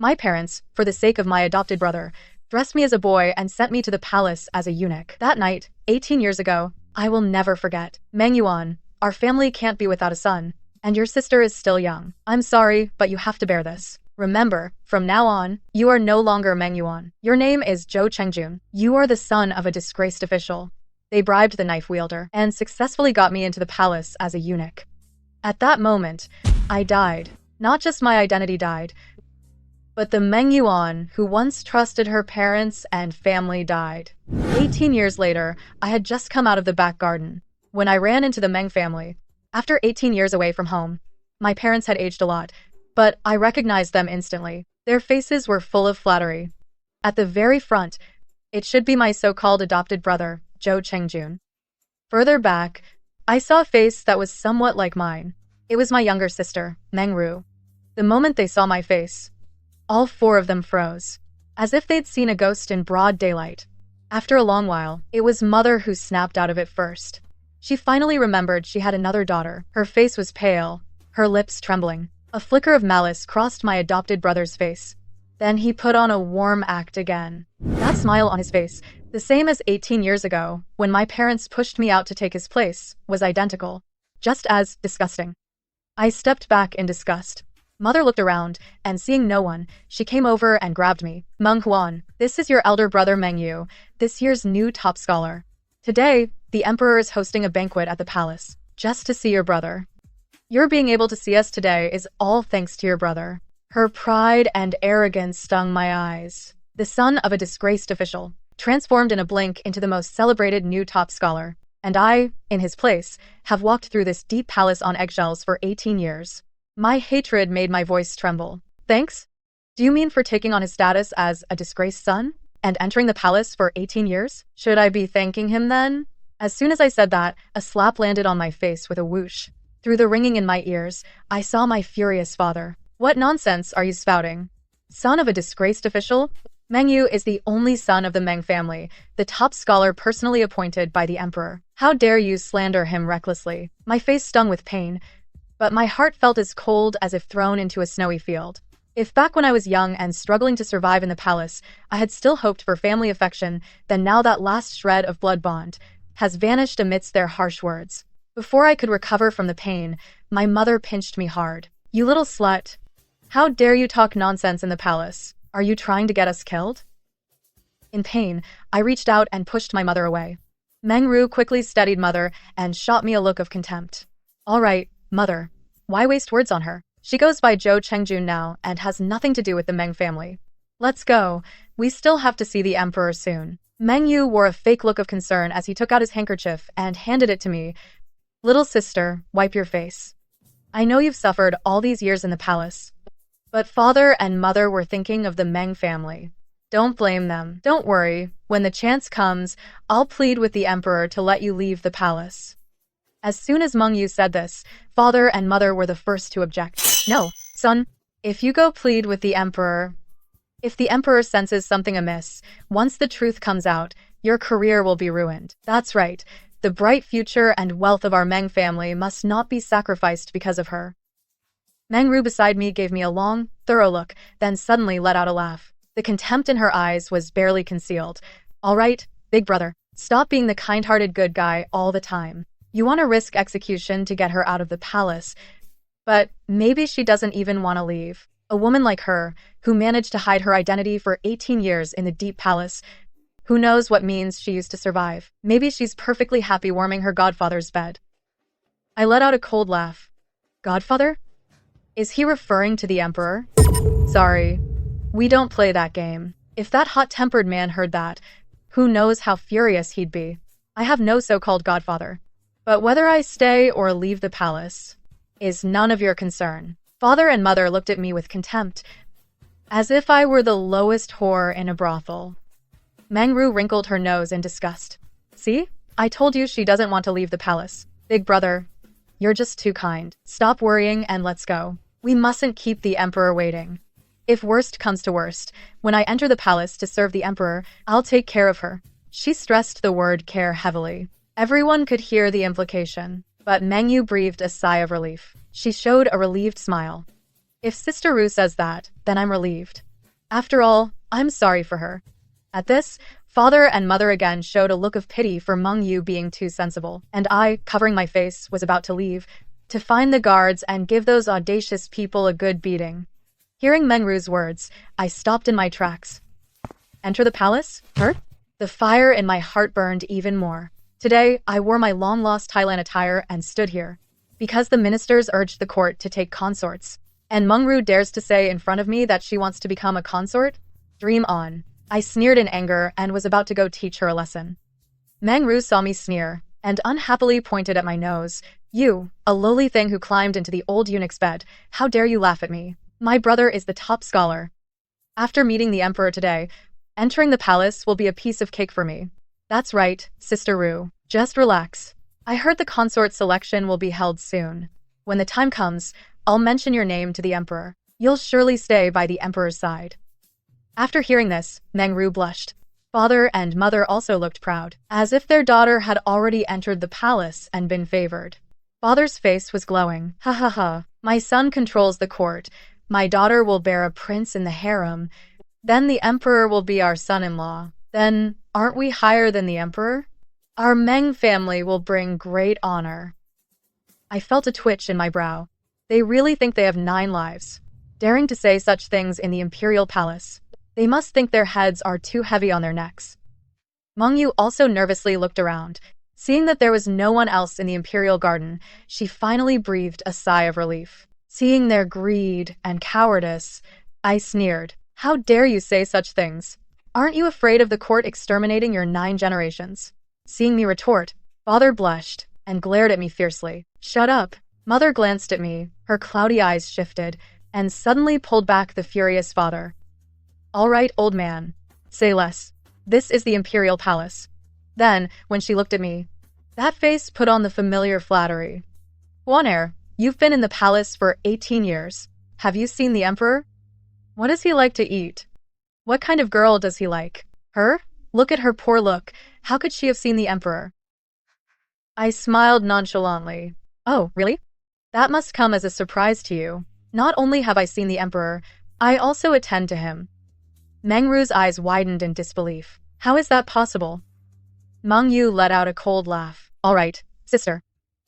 My parents, for the sake of my adopted brother, dressed me as a boy and sent me to the palace as a eunuch. That night, 18 years ago, I will never forget. Meng Yuan, our family can't be without a son, and your sister is still young. I'm sorry, but you have to bear this. Remember, from now on, you are no longer Meng Yuan. Your name is Zhou Chengjun. You are the son of a disgraced official. They bribed the knife wielder and successfully got me into the palace as a eunuch. At that moment, I died. Not just my identity died, but the Meng Yuan who once trusted her parents and family died. 18 years later, I had just come out of the back garden when I ran into the Meng family. After 18 years away from home, my parents had aged a lot, but I recognized them instantly. Their faces were full of flattery. At the very front, it should be my so-called adopted brother, Zhou Chengjun. Further back, I saw a face that was somewhat like mine. It was my younger sister, Meng Ru. The moment they saw my face, all four of them froze, as if they'd seen a ghost in broad daylight. After a long while, it was Mother who snapped out of it first. She finally remembered she had another daughter. Her face was pale, her lips trembling. A flicker of malice crossed my adopted brother's face. Then he put on a warm act again. That smile on his face, the same as 18 years ago, when my parents pushed me out to take his place, was identical. Just as disgusting. I stepped back in disgust. Mother looked around, and seeing no one, she came over and grabbed me. Meng Huan, this is your elder brother Meng Yu, this year's new top scholar. Today, the emperor is hosting a banquet at the palace, just to see your brother. Your being able to see us today is all thanks to your brother. Her pride and arrogance stung my eyes. The son of a disgraced official, transformed in a blink into the most celebrated new top scholar. And I, in his place, have walked through this deep palace on eggshells for 18 years. My hatred made my voice tremble. Thanks? Do you mean for taking on his status as a disgraced son? And entering the palace for 18 years? Should I be thanking him then? As soon as I said that, a slap landed on my face with a whoosh. Through the ringing in my ears, I saw my furious father. What nonsense are you spouting? Son of a disgraced official? Meng Yu is the only son of the Meng family, the top scholar personally appointed by the emperor. How dare you slander him recklessly? My face stung with pain, but my heart felt as cold as if thrown into a snowy field. If back when I was young and struggling to survive in the palace, I had still hoped for family affection, then now that last shred of blood bond has vanished amidst their harsh words. Before I could recover from the pain, my mother pinched me hard. You little slut. How dare you talk nonsense in the palace? Are you trying to get us killed? In pain, I reached out and pushed my mother away. Meng Ru quickly steadied Mother and shot me a look of contempt. All right, Mother. Why waste words on her? She goes by Zhou Chengjun now and has nothing to do with the Meng family. Let's go. We still have to see the emperor soon. Meng Yu wore a fake look of concern as he took out his handkerchief and handed it to me. Little sister, wipe your face. I know you've suffered all these years in the palace, but Father and Mother were thinking of the Meng family. Don't blame them. Don't worry. When the chance comes, I'll plead with the emperor to let you leave the palace. As soon as Meng Yu said this, Father and Mother were the first to object. No, son, if you go plead with the emperor, if the emperor senses something amiss, once the truth comes out, your career will be ruined. That's right. The bright future and wealth of our Meng family must not be sacrificed because of her. Meng Ru beside me gave me a long, thorough look, then suddenly let out a laugh. The contempt in her eyes was barely concealed. All right, big brother, stop being the kind-hearted good guy all the time. You want to risk execution to get her out of the palace, but maybe she doesn't even want to leave. A woman like her, who managed to hide her identity for 18 years in the deep palace, who knows what means she used to survive. Maybe she's perfectly happy warming her godfather's bed. I let out a cold laugh. Godfather? Is he referring to the emperor? Sorry, we don't play that game. If that hot-tempered man heard that, who knows how furious he'd be. I have no so-called godfather. But whether I stay or leave the palace is none of your concern. Father and Mother looked at me with contempt, as if I were the lowest whore in a brothel. Meng Ru wrinkled her nose in disgust. See? I told you she doesn't want to leave the palace. Big brother, you're just too kind. Stop worrying and let's go. We mustn't keep the emperor waiting. If worst comes to worst, when I enter the palace to serve the emperor, I'll take care of her. She stressed the word care heavily. Everyone could hear the implication, but Meng Yu breathed a sigh of relief. She showed a relieved smile. If Sister Ru says that, then I'm relieved. After all, I'm sorry for her. At this, father and mother again showed a look of pity for Meng Yu being too sensible, and I, covering my face, was about to leave, to find the guards and give those audacious people a good beating. Hearing Meng Ru's words, I stopped in my tracks. Enter the palace? Her? The fire in my heart burned even more. Today, I wore my long-lost Thailand attire and stood here, because the ministers urged the court to take consorts. And Meng Ru dares to say in front of me that she wants to become a consort? Dream on. I sneered in anger and was about to go teach her a lesson. Meng Ru saw me sneer and unhappily pointed at my nose. You, a lowly thing who climbed into the old eunuch's bed, how dare you laugh at me? My brother is the top scholar. After meeting the emperor today, entering the palace will be a piece of cake for me. That's right, Sister Ru. Just relax. I heard the consort selection will be held soon. When the time comes, I'll mention your name to the emperor. You'll surely stay by the emperor's side. After hearing this, Meng Ru blushed. Father and mother also looked proud, as if their daughter had already entered the palace and been favored. Father's face was glowing. Ha ha ha. My son controls the court. My daughter will bear a prince in the harem. Then the emperor will be our son-in-law. Then, aren't we higher than the emperor? Our Meng family will bring great honor. I felt a twitch in my brow. They really think they have 9 lives, daring to say such things in the imperial palace. They must think their heads are too heavy on their necks. Meng Yu also nervously looked around. Seeing that there was no one else in the imperial garden, she finally breathed a sigh of relief. Seeing their greed and cowardice, I sneered. How dare you say such things? Aren't you afraid of the court exterminating your 9 generations? Seeing me retort, father blushed and glared at me fiercely. Shut up. Mother glanced at me, her cloudy eyes shifted, and suddenly pulled back the furious father. All right, old man. Say less. This is the imperial palace. Then, when she looked at me, that face put on the familiar flattery. Juanair, you've been in the palace for 18 years. Have you seen the emperor? What does he like to eat? What kind of girl does he like? Her? Look at her poor look. How could she have seen the emperor? I smiled nonchalantly. Oh, really? That must come as a surprise to you. Not only have I seen the emperor, I also attend to him. Meng Ru's eyes widened in disbelief. How is that possible? Meng Yu let out a cold laugh. All right, sister.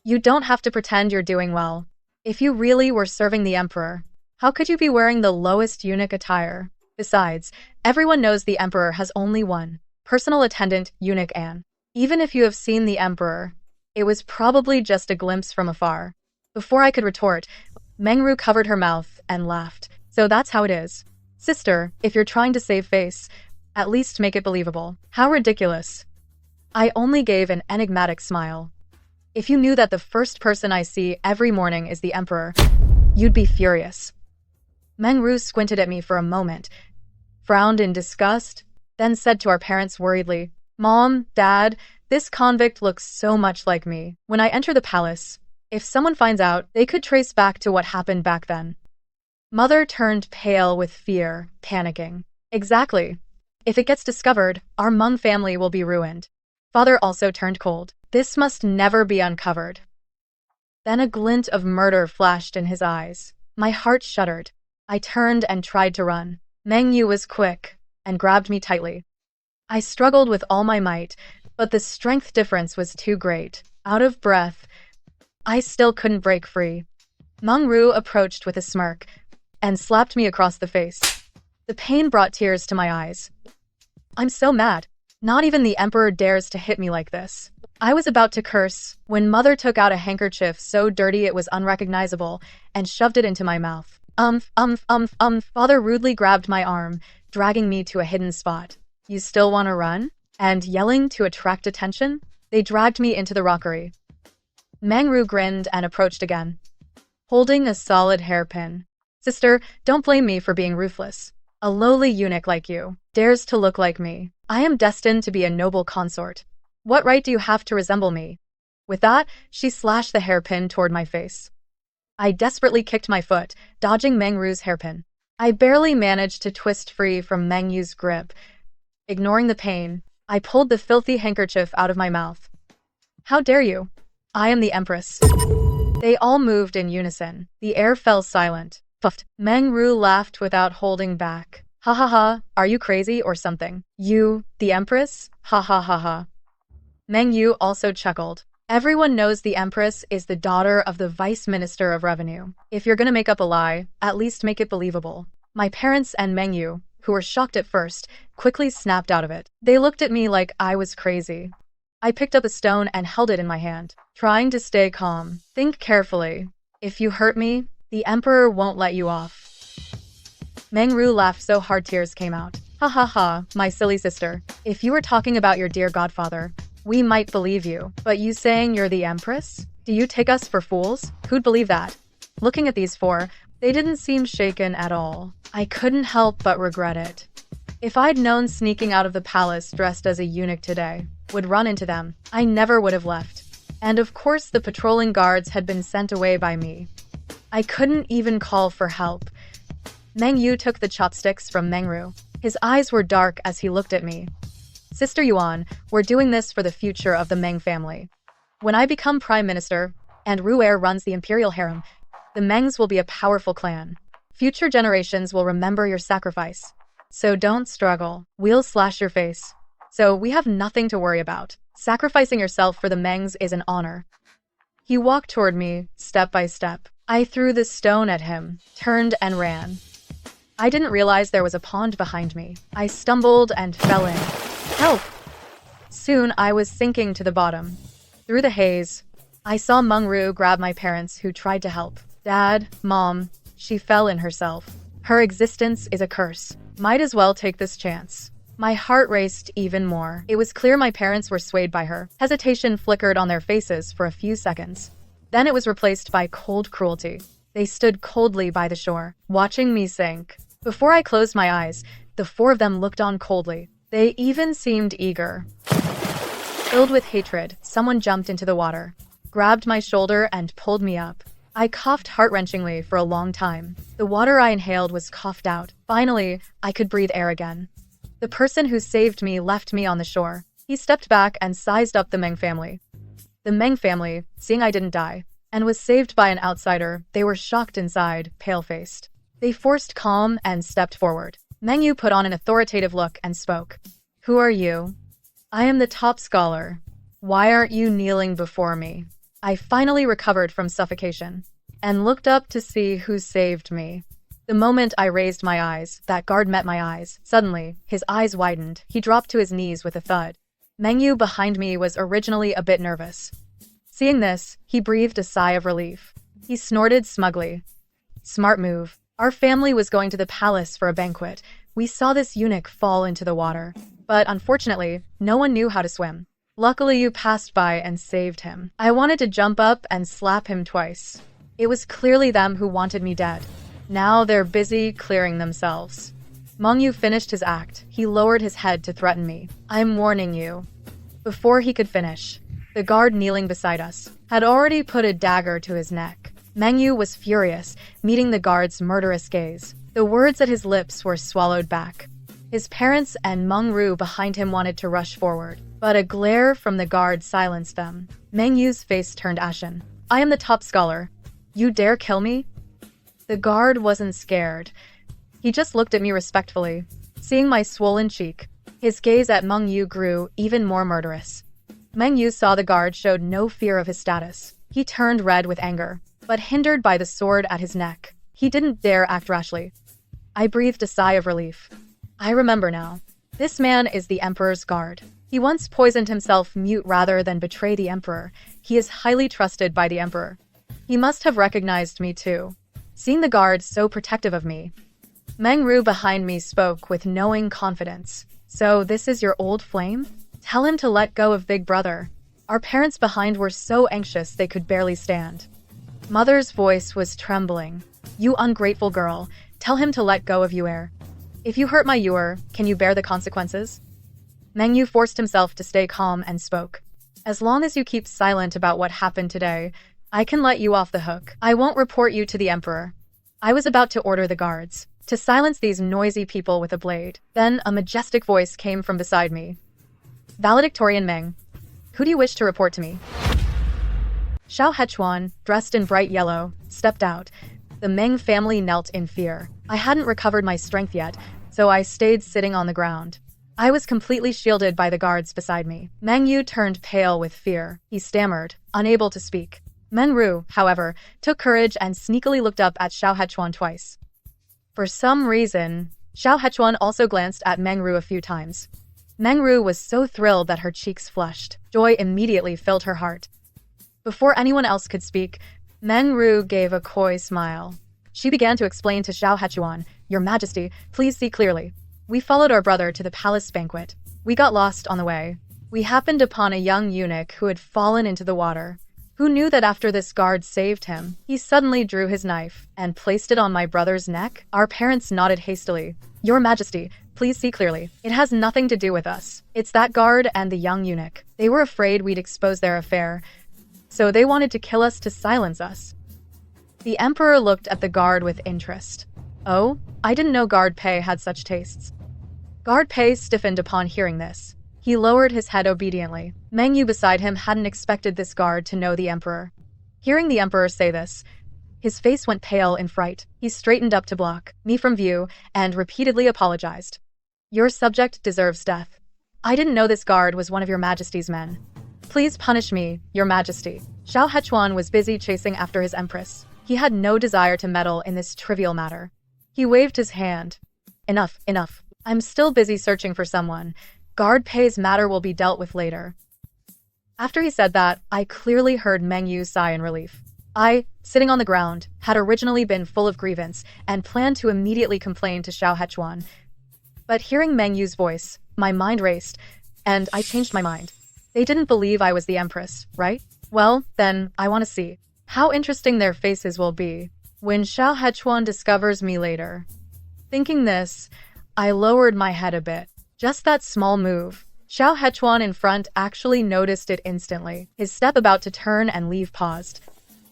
You don't have to pretend you're doing well. If you really were serving the emperor, how could you be wearing the lowest eunuch attire? Besides, everyone knows the emperor has only one personal attendant, Eunuch An. Even if you have seen the emperor, it was probably just a glimpse from afar. Before I could retort, Meng Ru covered her mouth and laughed. So that's how it is. Sister, if you're trying to save face, at least make it believable. How ridiculous. I only gave an enigmatic smile. If you knew that the first person I see every morning is the emperor, you'd be furious. Meng Ru squinted at me for a moment, frowned in disgust, then said to our parents worriedly, Mom, Dad, this convict looks so much like me. When I enter the palace, if someone finds out, they could trace back to what happened back then. Mother turned pale with fear, panicking. Exactly. If it gets discovered, our Meng family will be ruined. Father also turned cold. This must never be uncovered. Then a glint of murder flashed in his eyes. My heart shuddered. I turned and tried to run. Meng Yu was quick and grabbed me tightly. I struggled with all my might, but the strength difference was too great. Out of breath, I still couldn't break free. Meng Ru approached with a smirk and slapped me across the face. The pain brought tears to my eyes. I'm so mad. Not even the emperor dares to hit me like this. I was about to curse when Mother took out a handkerchief so dirty it was unrecognizable and shoved it into my mouth. Father rudely grabbed my arm, dragging me to a hidden spot. You still want to run? And yelling to attract attention, they dragged me into the rockery. Meng Ru grinned and approached again, holding a solid hairpin. Sister, don't blame me for being ruthless. A lowly eunuch like you dares to look like me. I am destined to be a noble consort. What right do you have to resemble me? With that, she slashed the hairpin toward my face. I desperately kicked my foot, dodging Meng Ru's hairpin. I barely managed to twist free from Meng Yu's grip. Ignoring the pain, I pulled the filthy handkerchief out of my mouth. How dare you? I am the Empress. They all moved in unison. The air fell silent. Puffed. Meng Ru laughed without holding back. Ha ha ha, are you crazy or something? You, the Empress? Ha ha ha ha. Meng Yu also chuckled. Everyone knows the Empress is the daughter of the Vice Minister of Revenue. If you're gonna make up a lie, at least make it believable. My parents and Meng Yu, who were shocked at first, quickly snapped out of it. They looked at me like I was crazy. I picked up a stone and held it in my hand, trying to stay calm. Think carefully. If you hurt me, the Emperor won't let you off. Meng Ru laughed so hard tears came out. Ha ha ha, my silly sister. If you were talking about your dear godfather, we might believe you. But you saying you're the Empress? Do you take us for fools? Who'd believe that? Looking at these four, they didn't seem shaken at all. I couldn't help but regret it. If I'd known sneaking out of the palace dressed as a eunuch today would run into them, I never would have left. And of course the patrolling guards had been sent away by me. I couldn't even call for help. Meng Yu took the chopsticks from Meng Ru. His eyes were dark as he looked at me. Sister Yuan, we're doing this for the future of the Meng family. When I become Prime Minister, and Ru'er runs the Imperial Harem, the Mengs will be a powerful clan. Future generations will remember your sacrifice. So don't struggle. We'll slash your face. So we have nothing to worry about. Sacrificing yourself for the Mengs is an honor. He walked toward me, step by step. I threw the stone at him, turned and ran. I didn't realize there was a pond behind me. I stumbled and fell in. Help! Soon I was sinking to the bottom. Through the haze, I saw Meng Ru grab my parents who tried to help. Dad, Mom, she fell in herself. Her existence is a curse. Might as well take this chance. My heart raced even more. It was clear my parents were swayed by her. Hesitation flickered on their faces for a few seconds. Then it was replaced by cold cruelty. They stood coldly by the shore, watching me sink. Before I closed my eyes, the four of them looked on coldly. They even seemed eager. Filled with hatred, someone jumped into the water, grabbed my shoulder and pulled me up. I coughed heart-wrenchingly for a long time. The water I inhaled was coughed out. Finally, I could breathe air again. The person who saved me left me on the shore. He stepped back and sized up the Meng family. The Meng family, seeing I didn't die, and was saved by an outsider, they were shocked inside, pale-faced. They forced calm and stepped forward. Meng Yu put on an authoritative look and spoke. Who are you? I am the top scholar. Why aren't you kneeling before me? I finally recovered from suffocation and looked up to see who saved me. The moment I raised my eyes, that guard met my eyes. Suddenly, his eyes widened. He dropped to his knees with a thud. Meng Yu behind me was originally a bit nervous. Seeing this, he breathed a sigh of relief. He snorted smugly. Smart move. Our family was going to the palace for a banquet. We saw this eunuch fall into the water. But unfortunately, no one knew how to swim. Luckily, you passed by and saved him. I wanted to jump up and slap him twice. It was clearly them who wanted me dead. Now they're busy clearing themselves. Meng Yu finished his act. He lowered his head to threaten me. I'm warning you. Before he could finish, the guard kneeling beside us had already put a dagger to his neck. Meng Yu was furious, meeting the guard's murderous gaze. The words at his lips were swallowed back. His parents and Meng Ru behind him wanted to rush forward, but a glare from the guard silenced them. Meng Yu's face turned ashen. I am the top scholar. You dare kill me? The guard wasn't scared. He just looked at me respectfully. Seeing my swollen cheek, his gaze at Meng Yu grew even more murderous. Meng Yu saw the guard showed no fear of his status. He turned red with anger, but hindered by the sword at his neck. He didn't dare act rashly. I breathed a sigh of relief. I remember now. This man is the Emperor's guard. He once poisoned himself mute rather than betray the Emperor. He is highly trusted by the Emperor. He must have recognized me too. Seeing the guard so protective of me, Meng Ru behind me spoke with knowing confidence. So this is your old flame? Tell him to let go of Big Brother. Our parents behind were so anxious they could barely stand. Mother's voice was trembling. You ungrateful girl, tell him to let go of Yuer. If you hurt my Yuer, can you bear the consequences? Meng Yu forced himself to stay calm and spoke. As long as you keep silent about what happened today, I can let you off the hook. I won't report you to the Emperor. I was about to order the guards to silence these noisy people with a blade. Then a majestic voice came from beside me. Valedictorian Meng, who do you wish to report to me? Xiao Hechuan, dressed in bright yellow, stepped out. The Meng family knelt in fear. I hadn't recovered my strength yet, so I stayed sitting on the ground. I was completely shielded by the guards beside me. Meng Yu turned pale with fear. He stammered, unable to speak. Meng Ru, however, took courage and sneakily looked up at Xiao Hechuan twice. For some reason, Xiao Hechuan also glanced at Meng Ru a few times. Meng Ru was so thrilled that her cheeks flushed. Joy immediately filled her heart. Before anyone else could speak, Meng Ru gave a coy smile. She began to explain to Xiao Hechuan, "Your Majesty, please see clearly. We followed our brother to the palace banquet. We got lost on the way. We happened upon a young eunuch who had fallen into the water. Who knew that after this guard saved him, he suddenly drew his knife and placed it on my brother's neck?" Our parents nodded hastily. "Your Majesty, please see clearly. It has nothing to do with us. It's that guard and the young eunuch. They were afraid we'd expose their affair, so they wanted to kill us to silence us." The emperor looked at the guard with interest. "Oh, I didn't know Guard Pei had such tastes." Guard Pei stiffened upon hearing this. He lowered his head obediently. Meng Yu beside him hadn't expected this guard to know the emperor. Hearing the emperor say this, his face went pale in fright. He straightened up to block me from view and repeatedly apologized. "Your subject deserves death. I didn't know this guard was one of your Majesty's men. Please punish me, Your Majesty." Xiao Hechuan was busy chasing after his empress. He had no desire to meddle in this trivial matter. He waved his hand. "Enough, enough. I'm still busy searching for someone. Guard Pei's matter will be dealt with later." After he said that, I clearly heard Meng Yu sigh in relief. I, sitting on the ground, had originally been full of grievance and planned to immediately complain to Xiao Hechuan. But hearing Meng Yu's voice, my mind raced, and I changed my mind. They didn't believe I was the empress, right? Well, then, I want to see how interesting their faces will be when Xiao Hechuan discovers me later. Thinking this, I lowered my head a bit. Just that small move. Xiao Hechuan in front actually noticed it instantly. His step about to turn and leave paused.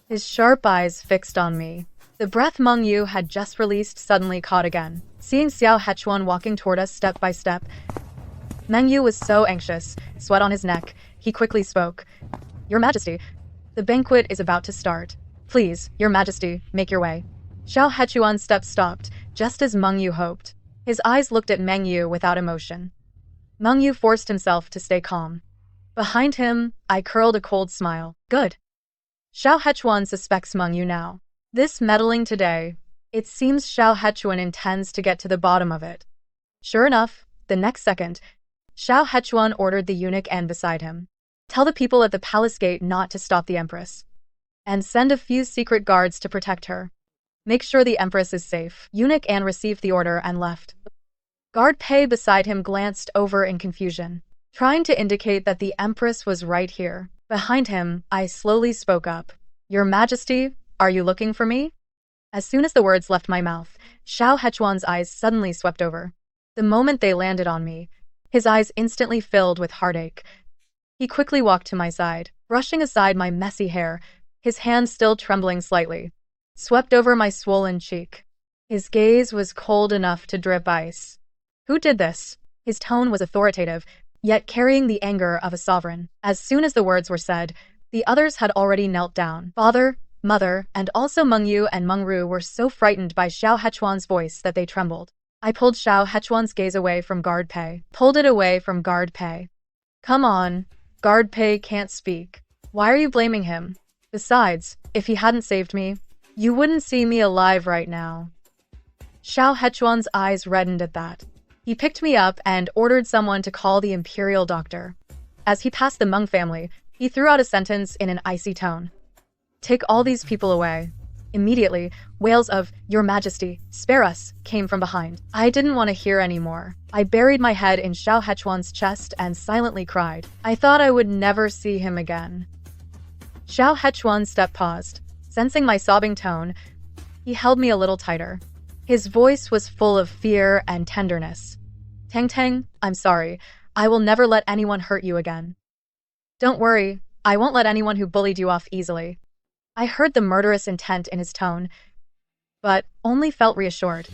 His sharp eyes fixed on me. The breath Meng Yu had just released suddenly caught again. Seeing Xiao Hechuan walking toward us step by step, Meng Yu was so anxious, sweat on his neck. He quickly spoke. "Your Majesty, the banquet is about to start. Please, Your Majesty, make your way." Xiao Hechuan's steps stopped, just as Meng Yu hoped. His eyes looked at Meng Yu without emotion. Meng Yu forced himself to stay calm. Behind him, I curled a cold smile. Good. Xiao Hechuan suspects Meng Yu now. This meddling today, it seems Xiao Hechuan intends to get to the bottom of it. Sure enough, the next second, Xiao Hechuan ordered the eunuch and beside him, "Tell the people at the palace gate not to stop the empress. And send a few secret guards to protect her. Make sure the empress is safe." Eunuch An received the order and left. Guard Pei beside him glanced over in confusion, trying to indicate that the empress was right here. Behind him, I slowly spoke up. "Your Majesty, are you looking for me?" As soon as the words left my mouth, Xiao Hechuan's eyes suddenly swept over. The moment they landed on me, his eyes instantly filled with heartache. He quickly walked to my side, brushing aside my messy hair, his hand still trembling slightly, swept over my swollen cheek. His gaze was cold enough to drip ice. "Who did this?" His tone was authoritative, yet carrying the anger of a sovereign. As soon as the words were said, the others had already knelt down. Father, mother, and also Meng Yu and Meng Ru were so frightened by Xiao Hechuan's voice that they trembled. I pulled Xiao Hechuan's gaze away from Guard Pei. "Come on, Guard Pei can't speak. Why are you blaming him? Besides, if he hadn't saved me, you wouldn't see me alive right now." Xiao Hechuan's eyes reddened at that. He picked me up and ordered someone to call the imperial doctor. As he passed the Meng family, he threw out a sentence in an icy tone. "Take all these people away." Immediately, wails of "Your Majesty, spare us," came from behind. I didn't want to hear any more. I buried my head in Xiao Hechuan's chest and silently cried. I thought I would never see him again. Xiao Hechuan's step paused. Sensing my sobbing tone, he held me a little tighter. His voice was full of fear and tenderness. "Tang Tang, I'm sorry. I will never let anyone hurt you again. Don't worry, I won't let anyone who bullied you off easily." I heard the murderous intent in his tone, but only felt reassured.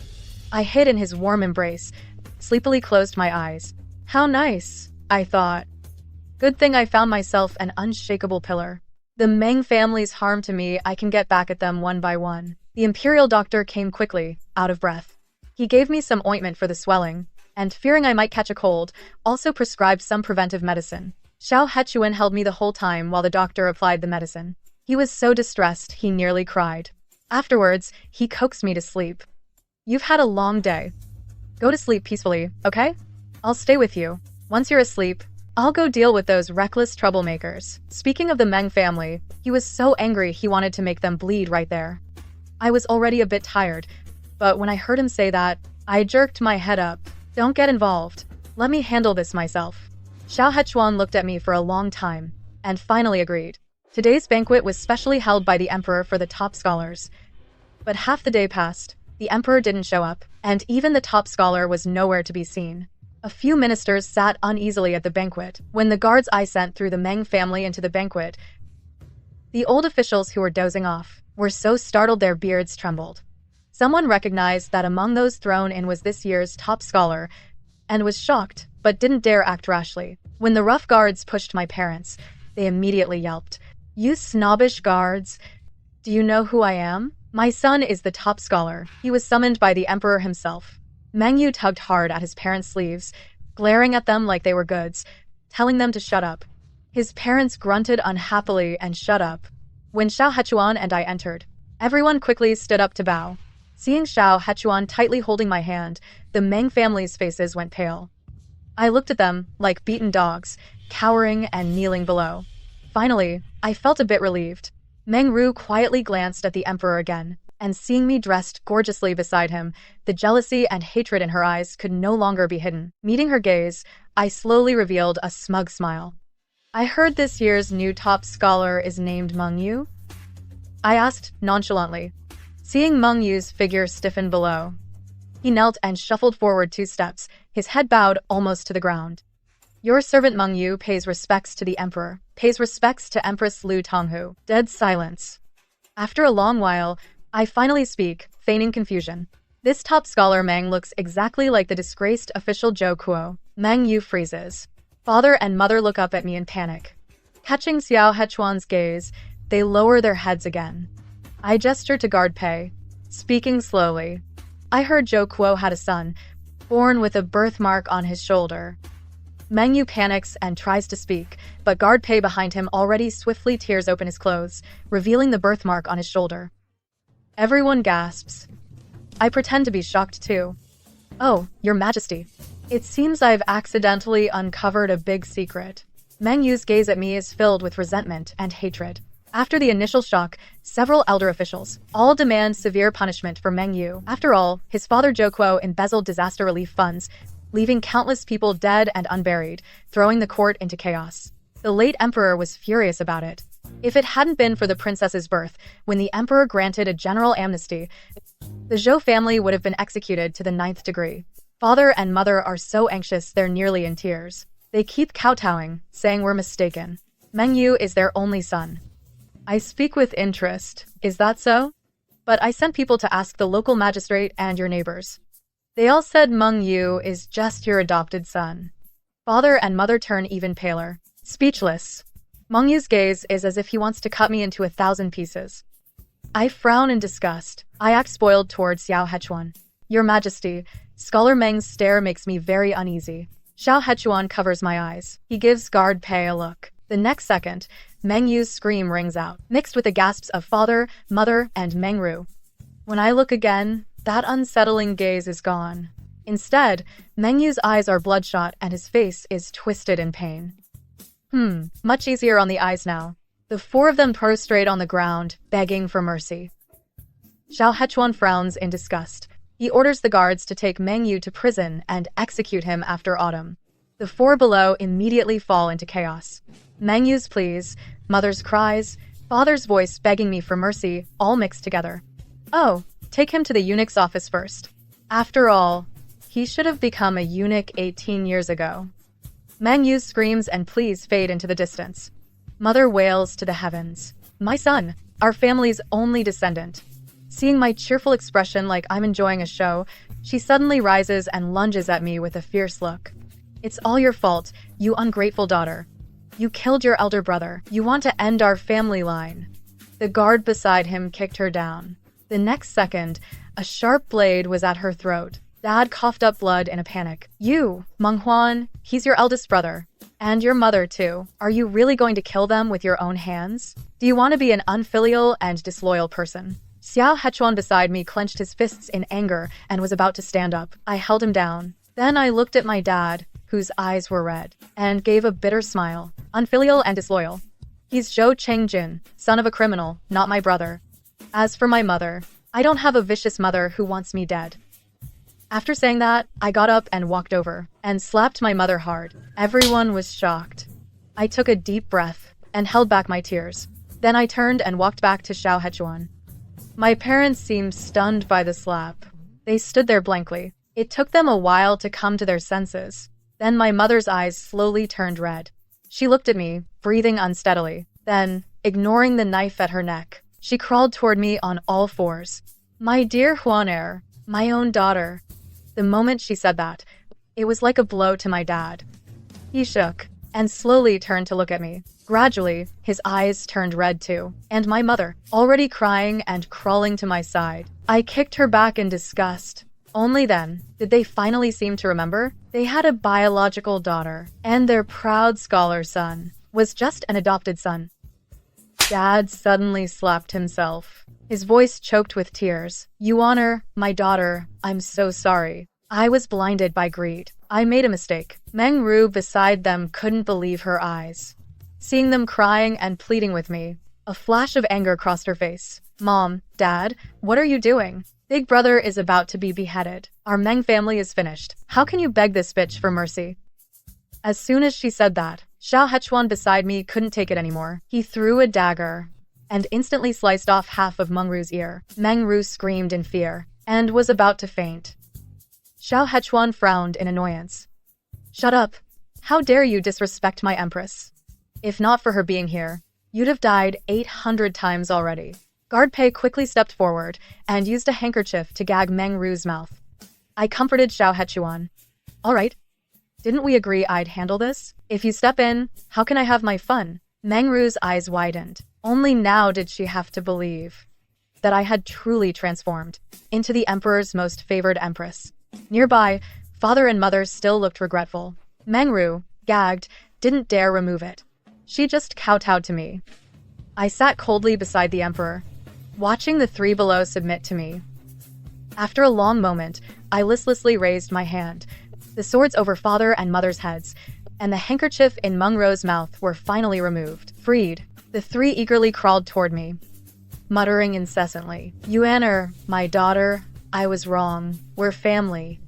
I hid in his warm embrace, sleepily closed my eyes. How nice, I thought. Good thing I found myself an unshakable pillar. The Meng family's harm to me, I can get back at them one by one. The imperial doctor came quickly, out of breath. He gave me some ointment for the swelling, and fearing I might catch a cold, also prescribed some preventive medicine. Xiao Hechuan held me the whole time while the doctor applied the medicine. He was so distressed he nearly cried. Afterwards, he coaxed me to sleep. You've had a long day. Go to sleep peacefully, okay? I'll stay with you. Once you're asleep, I'll go deal with those reckless troublemakers. Speaking of the Meng family, he was so angry he wanted to make them bleed right there. I was already a bit tired, but when I heard him say that, I jerked my head up. Don't get involved. Let me handle this myself. Xiao Hechuan looked at me for a long time, and finally agreed. Today's banquet was specially held by the emperor for the top scholars. But half the day passed, the emperor didn't show up, and even the top scholar was nowhere to be seen. A few ministers sat uneasily at the banquet. When the guards I sent threw the Meng family into the banquet, the old officials who were dozing off were so startled their beards trembled. Someone recognized that among those thrown in was this year's top scholar, and was shocked, but didn't dare act rashly. When the rough guards pushed my parents, they immediately yelped, "You snobbish guards! Do you know who I am? My son is the top scholar." He was summoned by the emperor himself. Meng Yu tugged hard at his parents' sleeves, glaring at them like they were goods, telling them to shut up. His parents grunted unhappily and shut up. When Xiao Hechuan and I entered, everyone quickly stood up to bow. Seeing Xiao Hechuan tightly holding my hand, the Meng family's faces went pale. I looked at them like beaten dogs, cowering and kneeling below. Finally, I felt a bit relieved. Meng Ru quietly glanced at the emperor again, and seeing me dressed gorgeously beside him, the jealousy and hatred in her eyes could no longer be hidden. Meeting her gaze, I slowly revealed a smug smile. "I heard this year's new top scholar is named Meng Yu?" I asked nonchalantly, seeing Meng Yu's figure stiffen below. He knelt and shuffled forward 2 steps, his head bowed almost to the ground. "Your servant Meng Yu pays respects to the emperor, pays respects to Empress Lu Tonghu." Dead silence. After a long while, I finally speak, feigning confusion. "This top scholar Meng looks exactly like the disgraced official Zhou Kuo." Meng Yu freezes. Father and mother look up at me in panic. Catching Xiao Hechuan's gaze, they lower their heads again. I gesture to guard Pei, speaking slowly. "I heard Zhou Kuo had a son, born with a birthmark on his shoulder." Meng Yu panics and tries to speak, but guard Pei behind him already swiftly tears open his clothes, revealing the birthmark on his shoulder. Everyone gasps. I pretend to be shocked too. "Oh, Your Majesty. It seems I've accidentally uncovered a big secret." Meng Yu's gaze at me is filled with resentment and hatred. After the initial shock, several elder officials all demand severe punishment for Meng Yu. After all, his father Zhou Kuo embezzled disaster relief funds, leaving countless people dead and unburied, throwing the court into chaos. The late emperor was furious about it. If it hadn't been for the princess's birth, when the emperor granted a general amnesty, the Zhou family would have been executed to the 9th degree. Father and mother are so anxious they're nearly in tears. They keep kowtowing, saying we're mistaken. Meng Yu is their only son. I speak with interest. "Is that so?" But I sent people to ask the local magistrate and your neighbors. They all said Meng Yu is just your adopted son. Father and mother turn even paler. Speechless. Meng Yu's gaze is as if he wants to cut me into 1,000 pieces. I frown in disgust. I act spoiled towards Xiao Hechuan. "Your Majesty, Scholar Meng's stare makes me very uneasy." Xiao Hechuan covers my eyes. He gives guard Pei a look. The next second, Meng Yu's scream rings out, mixed with the gasps of father, mother, and Meng Ru. When I look again, that unsettling gaze is gone. Instead, Meng Yu's eyes are bloodshot and his face is twisted in pain. Much easier on the eyes now. The 4 of them prostrate on the ground, begging for mercy. Xiao Hechuan frowns in disgust. He orders the guards to take Meng Yu to prison and execute him after autumn. The 4 below immediately fall into chaos. Meng Yu's pleas, mother's cries, father's voice begging me for mercy, all mixed together. "Oh, take him to the eunuch's office first. After all, he should have become a eunuch 18 years ago." Meng Yu's screams and pleas fade into the distance. Mother wails to the heavens. "My son, our family's only descendant." Seeing my cheerful expression like I'm enjoying a show, she suddenly rises and lunges at me with a fierce look. "It's all your fault, you ungrateful daughter. You killed your elder brother. You want to end our family line." The guard beside him kicked her down. The next second, a sharp blade was at her throat. Dad coughed up blood in a panic. You, Meng Huan, he's your eldest brother. And your mother, too. Are you really going to kill them with your own hands? Do you want to be an unfilial and disloyal person? Xiao Hechuan beside me clenched his fists in anger and was about to stand up. I held him down. Then I looked at my dad, whose eyes were red, and gave a bitter smile. Unfilial and disloyal. He's Zhou Chengjin, son of a criminal, not my brother. As for my mother, I don't have a vicious mother who wants me dead. After saying that, I got up and walked over, and slapped my mother hard. Everyone was shocked. I took a deep breath, and held back my tears. Then I turned and walked back to Xiao Hechuan. My parents seemed stunned by the slap. They stood there blankly. It took them a while to come to their senses. Then my mother's eyes slowly turned red. She looked at me, breathing unsteadily. Then, ignoring the knife at her neck, she crawled toward me on all fours. My dear Huaner, my own daughter. The moment she said that, it was like a blow to my dad. He shook, and slowly turned to look at me. Gradually, his eyes turned red too. And my mother, already crying and crawling to my side. I kicked her back in disgust. Only then did they finally seem to remember they had a biological daughter, and their proud scholar son was just an adopted son. Dad suddenly slapped himself. His voice choked with tears. You honor, my daughter, I'm so sorry. I was blinded by greed. I made a mistake. Meng Ru beside them couldn't believe her eyes. Seeing them crying and pleading with me, a flash of anger crossed her face. Mom, Dad, what are you doing? Big brother is about to be beheaded. Our Meng family is finished. How can you beg this bitch for mercy? As soon as she said that, Xiao Hechuan beside me couldn't take it anymore. He threw a dagger and instantly sliced off half of Meng Ru's ear. Meng Ru screamed in fear and was about to faint. Xiao Hechuan frowned in annoyance. Shut up. How dare you disrespect my empress? If not for her being here, you'd have died 800 times already. Guard Pei quickly stepped forward and used a handkerchief to gag Meng Ru's mouth. I comforted Xiao Hechuan. All right. Didn't we agree I'd handle this? If you step in, how can I have my fun? Meng Ru's eyes widened. Only now did she have to believe that I had truly transformed into the emperor's most favored empress. Nearby, father and mother still looked regretful. Meng Ru, gagged, didn't dare remove it. She just kowtowed to me. I sat coldly beside the emperor, watching the three below submit to me. After a long moment, I listlessly raised my hand. The swords over father and mother's heads, and the handkerchief in Meng Ru's mouth were finally removed. Freed, the three eagerly crawled toward me, muttering incessantly. Yuaner, my daughter, I was wrong. We're family.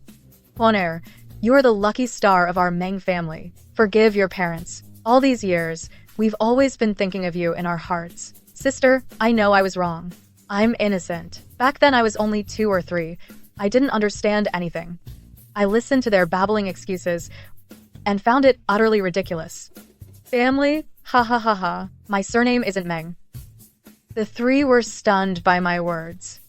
Huaner, you are the lucky star of our Meng family. Forgive your parents. All these years, we've always been thinking of you in our hearts. Sister, I know I was wrong. I'm innocent. Back then I was only 2 or 3. I didn't understand anything. I listened to their babbling excuses and found it utterly ridiculous. Family? Ha ha ha ha. My surname isn't Meng. The three were stunned by my words.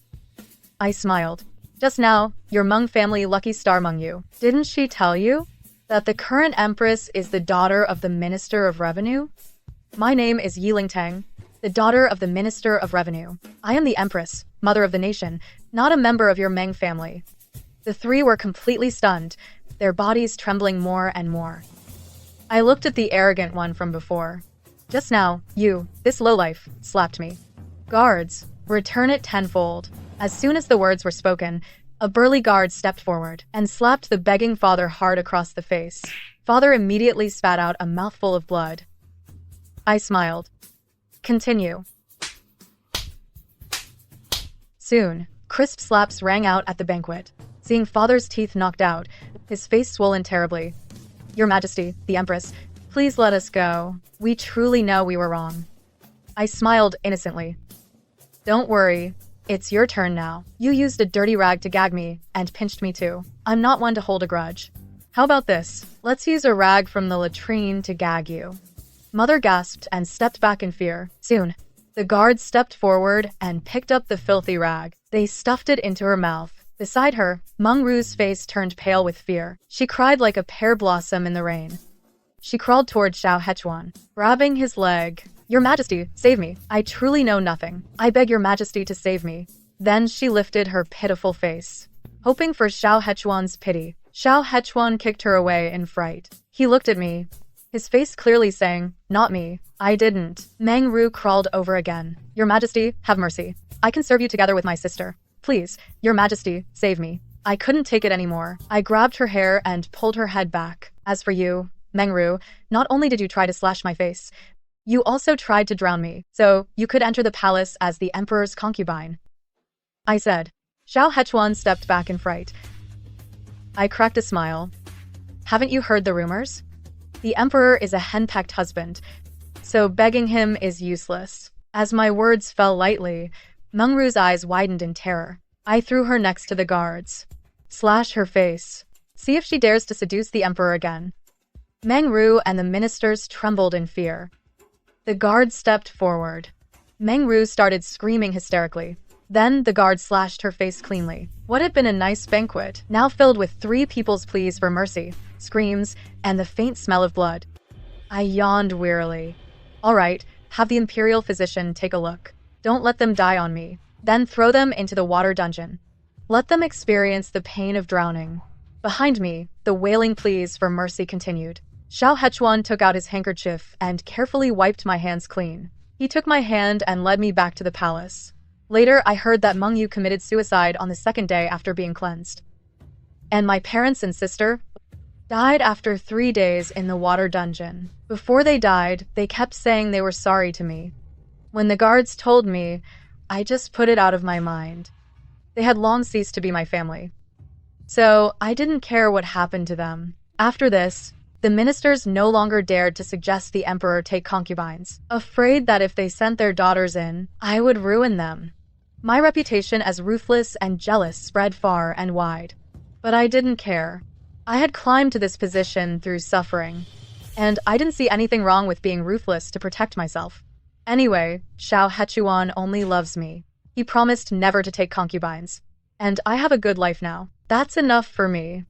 I smiled. Just now, your Meng family lucky star among you. Didn't she tell you that the current empress is the daughter of the Minister of Revenue? My name is Yiling Tang, the daughter of the Minister of Revenue. I am the empress, mother of the nation, not a member of your Meng family. The three were completely stunned, their bodies trembling more and more. I looked at the arrogant one from before. Just now, you, this lowlife, slapped me. Guards, return it tenfold. As soon as the words were spoken, a burly guard stepped forward and slapped the begging father hard across the face. Father immediately spat out a mouthful of blood. I smiled. Continue. Soon, crisp slaps rang out at the banquet. Seeing father's teeth knocked out, his face swollen terribly. Your Majesty, the Empress, please let us go. We truly know we were wrong. I smiled innocently. Don't worry. It's your turn now. You used a dirty rag to gag me, and pinched me too. I'm not one to hold a grudge. How about this? Let's use a rag from the latrine to gag you. Mother gasped and stepped back in fear. Soon, the guard stepped forward and picked up the filthy rag. They stuffed it into her mouth. Beside her, Meng Ru's face turned pale with fear. She cried like a pear blossom in the rain. She crawled toward Xiao Hechuan, grabbing his leg. Your Majesty, save me. I truly know nothing. I beg your Majesty to save me. Then she lifted her pitiful face. hoping for Xiao Hechuan's pity. Xiao Hechuan kicked her away in fright. He looked at me, his face clearly saying, "Not me. I didn't." Meng Ru crawled over again. "Your Majesty, have mercy. I can serve you together with my sister. Please, Your Majesty, save me." I couldn't take it anymore. I grabbed her hair and pulled her head back. "As for you, Meng Ru, not only did you try to slash my face, you also tried to drown me, so you could enter the palace as the emperor's concubine," I said. Xiao Hechuan stepped back in fright. I cracked a smile. "Haven't you heard the rumors? The emperor is a henpecked husband, so begging him is useless." As my words fell lightly, Meng Ru's eyes widened in terror. I threw her next to the guards. "Slash her face. See if she dares to seduce the emperor again." Meng Ru and the ministers trembled in fear. The guards stepped forward. Meng Ru started screaming hysterically. Then the guard slashed her face cleanly. What had been a nice banquet, now filled with 3 people's pleas for mercy, screams, and the faint smell of blood. I yawned wearily. "All right, have the imperial physician take a look. Don't let them die on me. Then throw them into the water dungeon. Let them experience the pain of drowning." Behind me, the wailing pleas for mercy continued. Xiao Hechuan took out his handkerchief and carefully wiped my hands clean. He took my hand and led me back to the palace. Later, I heard that Meng Yu committed suicide on the 2nd day after being cleansed. And my parents and sister died after 3 days in the water dungeon. Before they died, they kept saying they were sorry to me. When the guards told me, I just put it out of my mind. They had long ceased to be my family. So I didn't care what happened to them. After this, the ministers no longer dared to suggest the emperor take concubines, afraid that if they sent their daughters in, I would ruin them. My reputation as ruthless and jealous spread far and wide. But I didn't care. I had climbed to this position through suffering, and I didn't see anything wrong with being ruthless to protect myself. Anyway, Xiao Hechuan only loves me. He promised never to take concubines. And I have a good life now. That's enough for me.